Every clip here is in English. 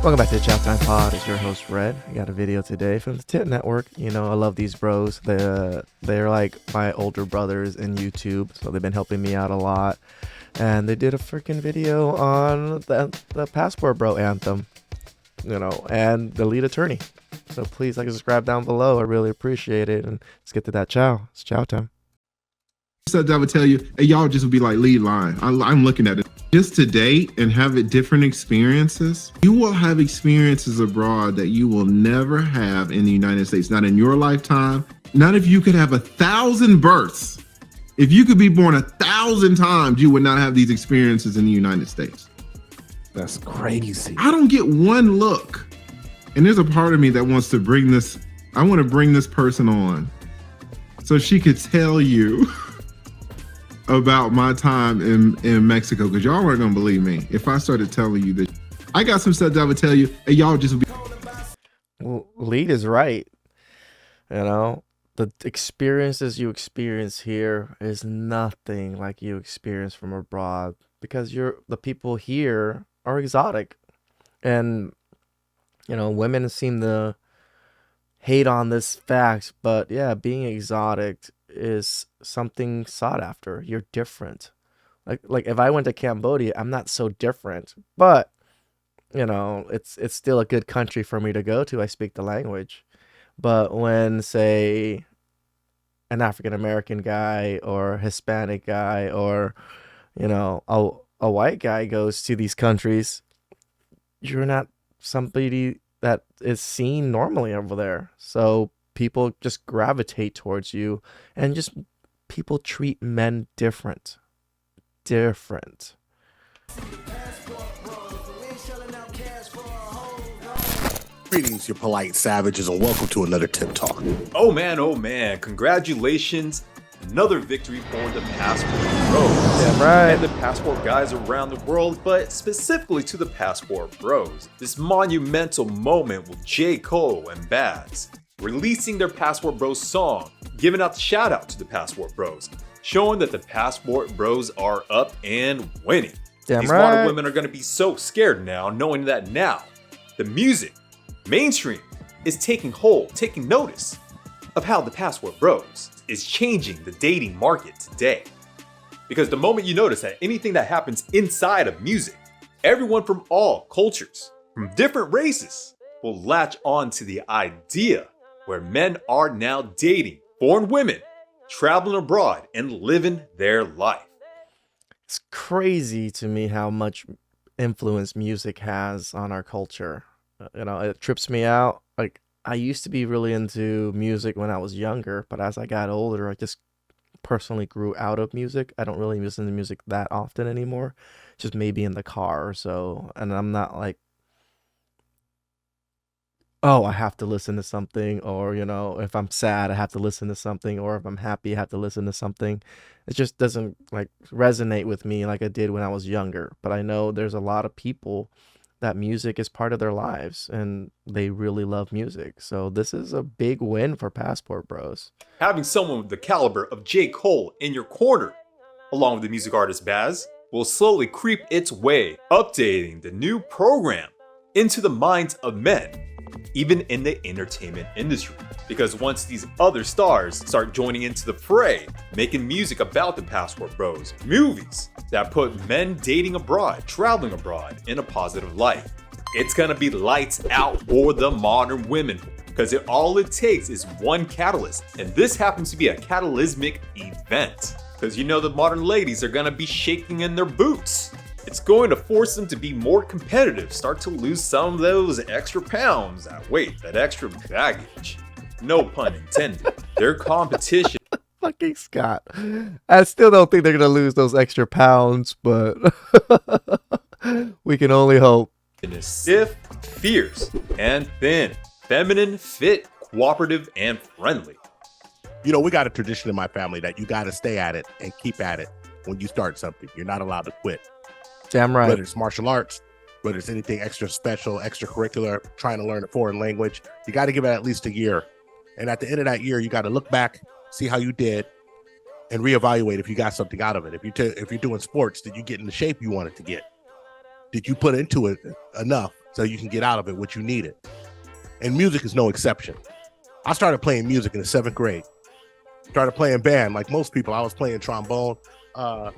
Welcome back to the Chow Time Pod. It's your host Red. I got a video today from the Tip Network. You know, I love these bros. They're like my older brothers in YouTube, so they've been helping me out a lot. And they did a freaking video on the Passport Bro anthem, you know, and the lead attorney. So please like and subscribe down below. I really appreciate it. And let's get to that chow. It's chow time. Stuff that I would tell you, hey, y'all just would be like lead line. I'm looking at it. Just to date and have it different experiences. You will have experiences abroad that you will never have in the United States. Not in your lifetime. Not if you could have 1,000 births. If you could be born 1,000 times, you would not have these experiences in the United States. That's crazy. I don't get one look. And there's a part of me that wants to bring this. I want to bring this person on so she could tell you about my time in Mexico, because y'all weren't gonna believe me if I started telling you that. I got some stuff that I would tell you, and y'all just would be. Well, lead is right. You know, the experiences you experience here is nothing like you experience from abroad, because the people here are exotic, and you know, women seem to hate on this fact, but yeah, being exotic is something sought after. You're different. Like if I went to Cambodia, I'm not so different, but you know, it's still a good country for me to go to. I speak the language. But when, say, an African American guy or Hispanic guy or, you know, a white guy goes to these countries, you're not somebody that is seen normally over there. So people just gravitate towards you, and just people treat men different. Greetings, you polite savages, and welcome to another Tip Talk. Oh man, congratulations. Another victory for the Passport Bros. Yeah, right. And the Passport guys around the world, but specifically to the Passport Bros. This monumental moment with J. Cole and Baz releasing their Passport Bros song, giving out the shout out to the Passport Bros, showing that the Passport Bros are up and winning. Damn These right. modern women are going to be so scared now, knowing that now the music mainstream is taking hold, taking notice of how the Passport Bros is changing the dating market today. Because the moment you notice that anything that happens inside of music, everyone from all cultures, from different races, will latch on to the idea where men are now dating foreign women, traveling abroad, and living their life. It's crazy to me how much influence music has on our culture. You know, it trips me out. Like, I used to be really into music when I was younger, but as I got older, I just personally grew out of music. I don't really listen to music that often anymore, just maybe in the car or so. And I'm not like, oh, I have to listen to something, or, you know, if I'm sad, I have to listen to something, or if I'm happy, I have to listen to something. It just doesn't like resonate with me like it did when I was younger. But I know there's a lot of people that music is part of their lives and they really love music. So this is a big win for Passport Bros. Having someone with the caliber of J. Cole in your corner, along with the music artist Baz, will slowly creep its way, updating the new program into the minds of men, even in the entertainment industry. Because once these other stars start joining into the fray, making music about the Passport Bros, movies that put men dating abroad, traveling abroad in a positive light, it's gonna be lights out for the modern women. Because all it takes is one catalyst, and this happens to be a catalysmic event. Because you know the modern ladies are gonna be shaking in their boots. It's going to force them to be more competitive, start to lose some of those extra pounds, that weight, that extra baggage. No pun intended. Their competition Fucking Scott. I still don't think they're going to lose those extra pounds, but we can only hope. is stiff, fierce, and thin. Feminine, fit, cooperative, and friendly. You know, we got a tradition in my family that you got to stay at it and keep at it when you start something. You're not allowed to quit. Damn right. Whether it's martial arts, whether it's anything extra special, extracurricular, trying to learn a foreign language, you got to give it at least a year. And at the end of that year, you got to look back, see how you did, and reevaluate if you got something out of it. If you're doing sports, did you get in the shape you wanted to get? Did you put into it enough so you can get out of it what you needed. And music is no exception. I started playing music in the 7th grade. Started playing band like most people. I was playing trombone,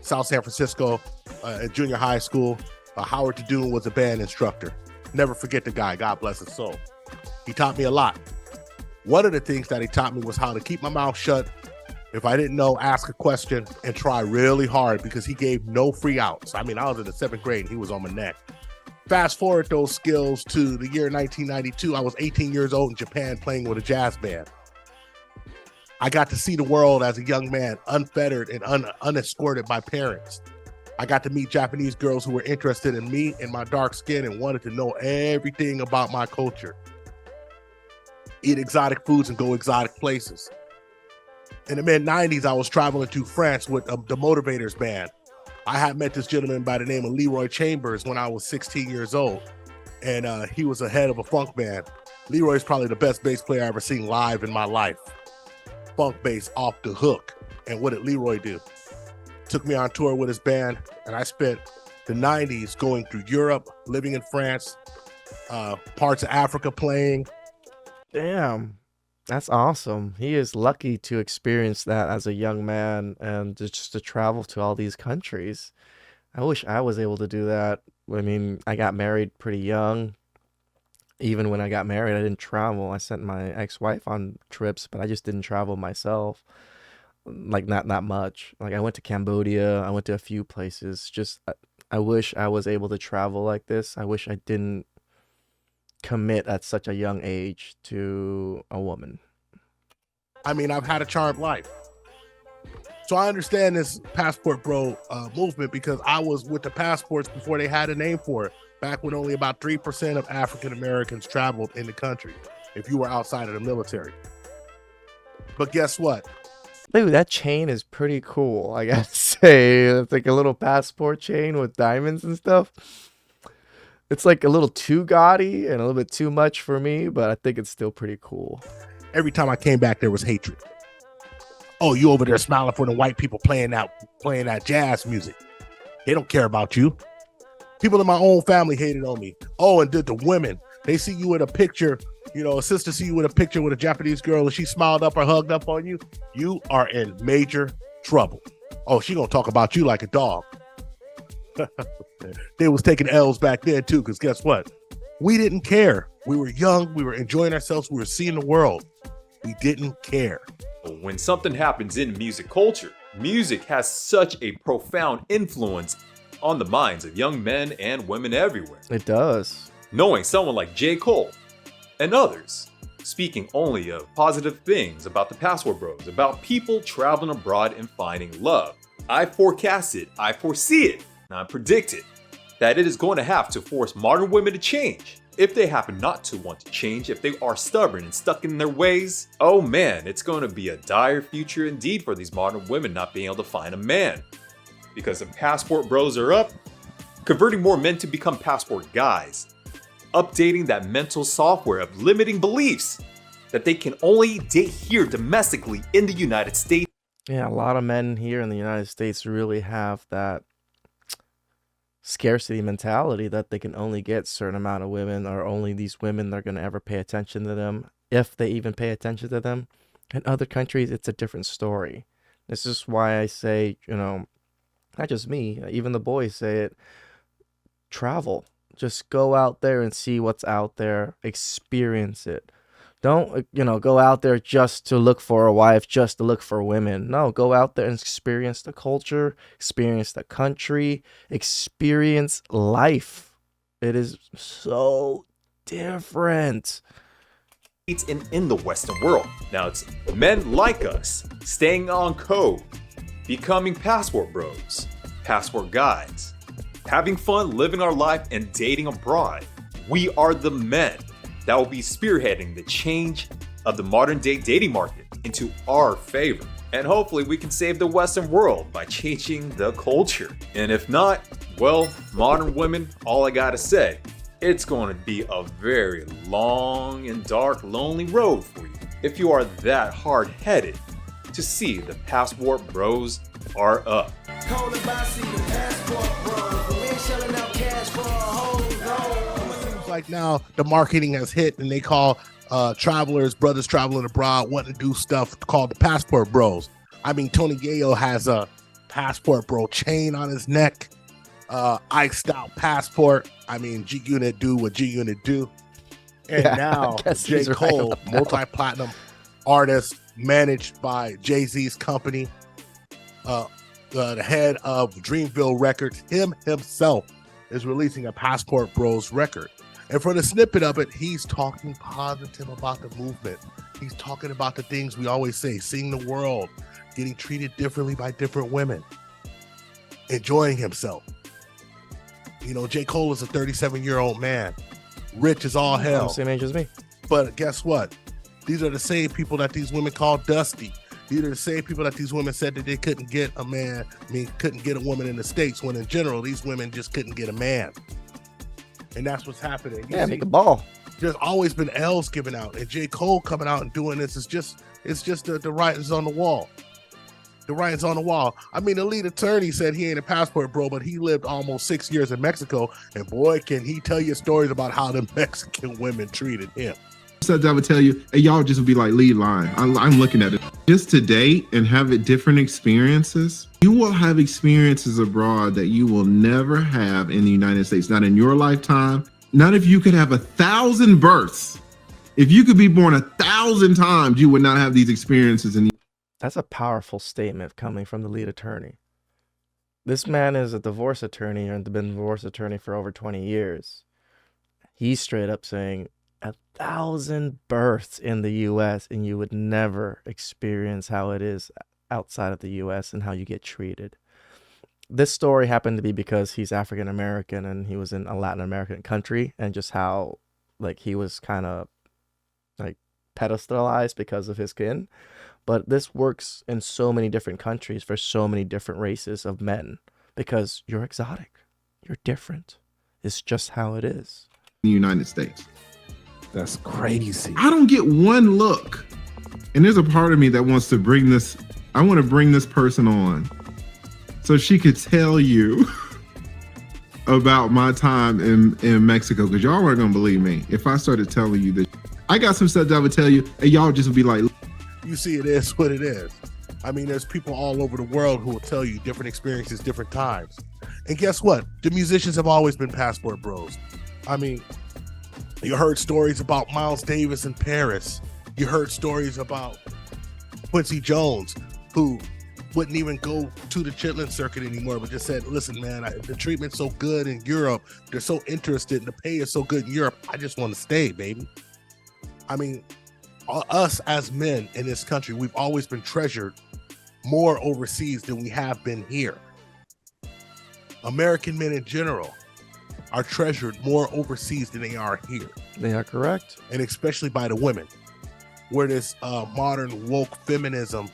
South San Francisco, at junior high school. Howard Tadoon was a band instructor. Never forget the guy, God bless his soul. He taught me a lot. One of the things that he taught me was how to keep my mouth shut. If I didn't know, ask a question and try really hard, because he gave no free outs. I mean, I was in the 7th grade and he was on my neck. Fast forward those skills to the year 1992. I was 18 years old in Japan playing with a jazz band. I got to see the world as a young man, unfettered and unescorted by parents. I got to meet Japanese girls who were interested in me and my dark skin and wanted to know everything about my culture. Eat exotic foods and go exotic places. In the mid-90s, I was traveling to France with the Motivators band. I had met this gentleman by the name of Leroy Chambers when I was 16 years old, and he was the head of a funk band. Leroy's probably the best bass player I ever seen live in my life. Funk bass off the hook. And what did Leroy do? Took me on tour with his band, and I spent the 90s going through Europe, living in France, parts of Africa playing. Damn, that's awesome. He is lucky to experience that as a young man and just to travel to all these countries. I wish I was able to do that. I mean, I got married pretty young. Even when I got married, I didn't travel. I sent my ex-wife on trips, but I just didn't travel myself. Like not much. Like I went to Cambodia, I went to a few places. Just I wish I was able to travel like this. I wish I didn't commit at such a young age to a woman. I mean, I've had a charmed life. So I understand this passport bro movement, because I was with the passports before they had a name for it, back when only about 3% of African Americans traveled in the country if you were outside of the military. But guess what? Dude, that chain is pretty cool, I gotta say. It's like a little passport chain with diamonds and stuff. It's like a little too gaudy and a little bit too much for me, but I think it's still pretty cool. Every time I came back, there was hatred. Oh, you over there smiling for the white people playing that jazz music. They don't care about you. People in my own family hated on me. Oh, and the women, they see you in a picture, you know, a sister see you in a picture with a Japanese girl and she smiled up or hugged up on you. You are in major trouble. Oh, she gonna talk about you like a dog. They was taking L's back then too, because guess what? We didn't care. We were young. We were enjoying ourselves. We were seeing the world. We didn't care. When something happens in music culture, music has such a profound influence on the minds of young men and women everywhere. It does. Knowing someone like J. Cole and others speaking only of positive things about the Passport Bros, about people traveling abroad and finding love, I forecast it, I foresee it, and I predict it, that it is going to have to force modern women to change. If they happen not to want to change, if they are stubborn and stuck in their ways, oh man, it's going to be a dire future indeed for these modern women not being able to find a man. Because the Passport Bros are up, converting more men to become passport guys, updating that mental software of limiting beliefs that they can only date here domestically in the United States. Yeah, a lot of men here in the United States really have that scarcity mentality that they can only get a certain amount of women, or only these women are going to ever pay attention to them, if they even pay attention to them. In other countries, it's a different story. This is why I say, you know, not just me, even the boys say it, travel. Just go out there and see what's out there, experience it. Don't, go out there just to look for a wife, just to look for women. No, go out there and experience the culture, experience the country, experience life. It is so different. And in the Western world. Now it's men like us, staying on code, becoming passport bros, passport guys, having fun living our life and dating abroad. We are the men that will be spearheading the change of the modern day dating market into our favor. And hopefully we can save the Western world by changing the culture. And if not, well, modern women, all I gotta say, it's going to be a very long and dark, lonely road for you if you are that hard-headed to see the Passport Bros are up. Seems like now the marketing has hit and they call travelers, brothers traveling abroad, wanting to do stuff called the Passport Bros. I mean, Tony Yayo has a Passport Bro chain on his neck, Ike style passport. I mean, G Unit do what G Unit do. And Yeah, now I guess J. he's right Cole, about that. multi-platinum artist, managed by Jay-Z's company, the head of Dreamville Records, himself is releasing a Passport Bros record. And for the snippet of it, he's talking positive about the movement. He's talking about the things we always say, seeing the world, getting treated differently by different women, enjoying himself. You know, J. Cole is a 37-year-old man, rich as all hell. Same age as me. But guess what? These are the same people that these women call dusty. These are the same people that these women said that they couldn't get a man, couldn't get a woman in the States, when in general, these women just couldn't get a man. And that's what's happening. You Yeah, see, make a ball. there's always been L's given out. And J. Cole coming out and doing this is just, it's just the writings on the wall. The writings on the wall. I mean, the lead attorney said he ain't a passport bro, but he lived almost 6 years in Mexico. And boy, can he tell you stories about how the Mexican women treated him. Said I would tell you, hey, y'all just would be like, lead line. I'm looking at it. Just to date and have it different experiences. You will have experiences abroad that you will never have in the United States. Not in your lifetime. Not if you could have 1,000 births. If you could be born 1,000 times, you would not have these experiences in the That's a powerful statement coming from the lead attorney. This man is a divorce attorney and been a divorce attorney for over 20 years. He's straight up saying 1,000 births in the U.S. and you would never experience how it is outside of the U.S. and how you get treated. This story happened to be because he's African American and he was in a Latin American country, and just how like he was kind of like pedestalized because of his skin. But this works in so many different countries for so many different races of men, because you're exotic, you're different. It's just how it is. United States. That's crazy. I don't get one look. And there's a part of me that wants to bring this, I want to bring this person on so she could tell you about my time in Mexico, because y'all weren't going to believe me if I started telling you this. I got some stuff that I would tell you, and y'all just would be like, You see, it is what it is. I mean, there's people all over the world who will tell you different experiences, different times. And guess what? The musicians have always been passport bros. I mean, you heard stories about Miles Davis in Paris. You heard stories about Quincy Jones, who wouldn't even go to the Chitlin circuit anymore, but just said, listen, man, the treatment's so good in Europe. They're so interested, and the pay is so good in Europe. I just want to stay, baby. I mean, us as men in this country, we've always been treasured more overseas than we have been here. American men in general are treasured more overseas than they are here. They are correct. And especially by the women, where this modern woke feminism,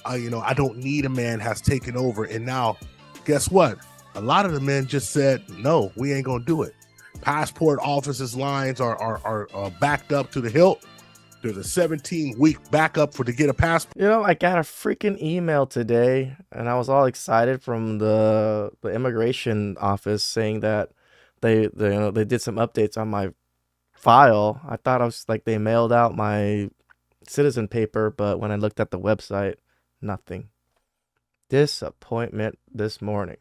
I don't need a man, has taken over. And now, guess what? A lot of the men just said, no, we ain't gonna do it. Passport offices lines are backed up to the hilt. There's a 17-week backup to get a passport. You know, I got a freaking email today, and I was all excited from the immigration office saying that they did some updates on my file. I thought I was like they mailed out my citizen paper, but when I looked at the website, nothing. Disappointment this morning.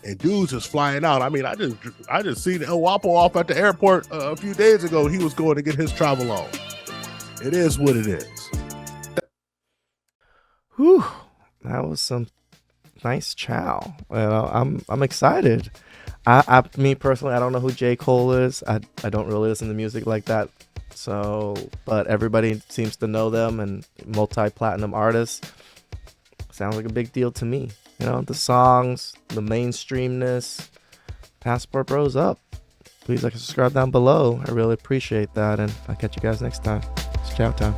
And dudes is flying out. I mean, I just seen El Wapo off at the airport a few days ago. He was going to get his travel on. It is what it is. Whew, that was some nice chow. I'm excited. Me personally, I don't know who J. Cole is. I don't really listen to music like that. So, but everybody seems to know them, and multi-platinum artists. Sounds like a big deal to me. You know, the songs, the mainstreamness. Passport Bros up. Please like and subscribe down below. I really appreciate that, and I'll catch you guys next time. It's chow time.